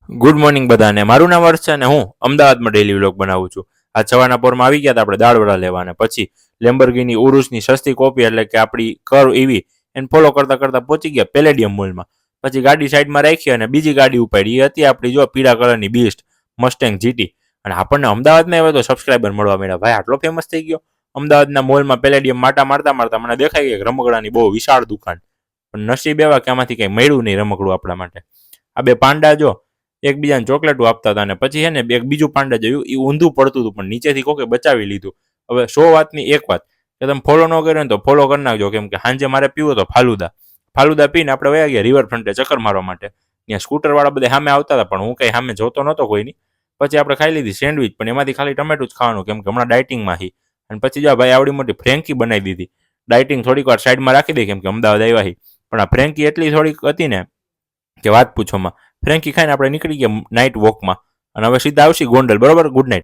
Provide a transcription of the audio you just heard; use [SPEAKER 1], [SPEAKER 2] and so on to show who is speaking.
[SPEAKER 1] Good morning બધાને. મારું નામ વર્ષ છે અને હું અમદાવાદમાં ડેલી વ્લોગ બનાવું છું. આ સવારના પોરમાં આવી ગયા હતા આપણે દાળવડા લેવાને, પછી લેમ્બોર્ગિની ઉરુસની સસ્તી કોપી એટલે કે આપણી કર એવી એને ફોલો કરતા કરતા પહોંચી ગયા પેલેડિયમ મોલમાં. પછી ગાડી સાઈડમાં રાખી અને બીજી ગાડી ઉપાડી. એ હતી આપણી જો પીળા કલરની બીસ્ટ મસ્ટેંગ જીટી. અને આપણને અમદાવાદમાં હવે તો સબસ્ક્રાઈબર મળવા મળ્યા. ભાઈ આટલો ફેમસ થઈ ગયો. અમદાવાદના મોલમાં પેલેડિયમ માટા મારતા મારતા મને દેખાઈ ગયા રમકડાની બહુ વિશાળ દુકાન. પણ નસીબ એવા કે આમાંથી કંઈ મળ્યું નહીં રમકડું આપણા માટે. આ બે પાંડા જો એકબીજાને ચોકલેટો આપતા હતા, અને પછી છે ને એક બીજું પાંડા જોયું, એ ઊંધું પડતું હતું પણ નીચેથી કોકે બચાવી લીધું. હવે 100 વાતની એક વાત કે તમે ફોલો ન કર્યો ને તો ફોલો કરી નાખજો, કેમ કે સાંજે મારે પીવો તો ફાલુદા પીને આપણે વયા ગયા રિવરફ્રન્ટે ચક્કર મારવા માટે. ત્યાં સ્કૂટર વાળા બધા સામે આવતા હતા પણ હું કઈ સામે જોતો નહોતો કોઈની. પછી આપણે ખાઈ લીધી સેન્ડવિચ, પણ એમાંથી ખાલી ટમેટું જ ખાવાનું કેમ કે હમણાં ડાયટિંગમાં હી. અને પછી જો ભાઈ આવડી મોટી ફ્રેન્કી બનાવી દીધી. ડાયટિંગ થોડીક વાર સાઈડમાં રાખી દે કેમ કે અમદાવાદ આવ્યા હી, પણ આ ફ્રેન્કી એટલી થોડીક હતી ને કે વાત પૂછોમાં. ફ્રેન્કી ખાઈને આપણે નીકળી ગયા નાઇટ વોકમાં, અને હવે સીધા આવશી ગોંડલ. બરોબર, ગુડ નાઇટ.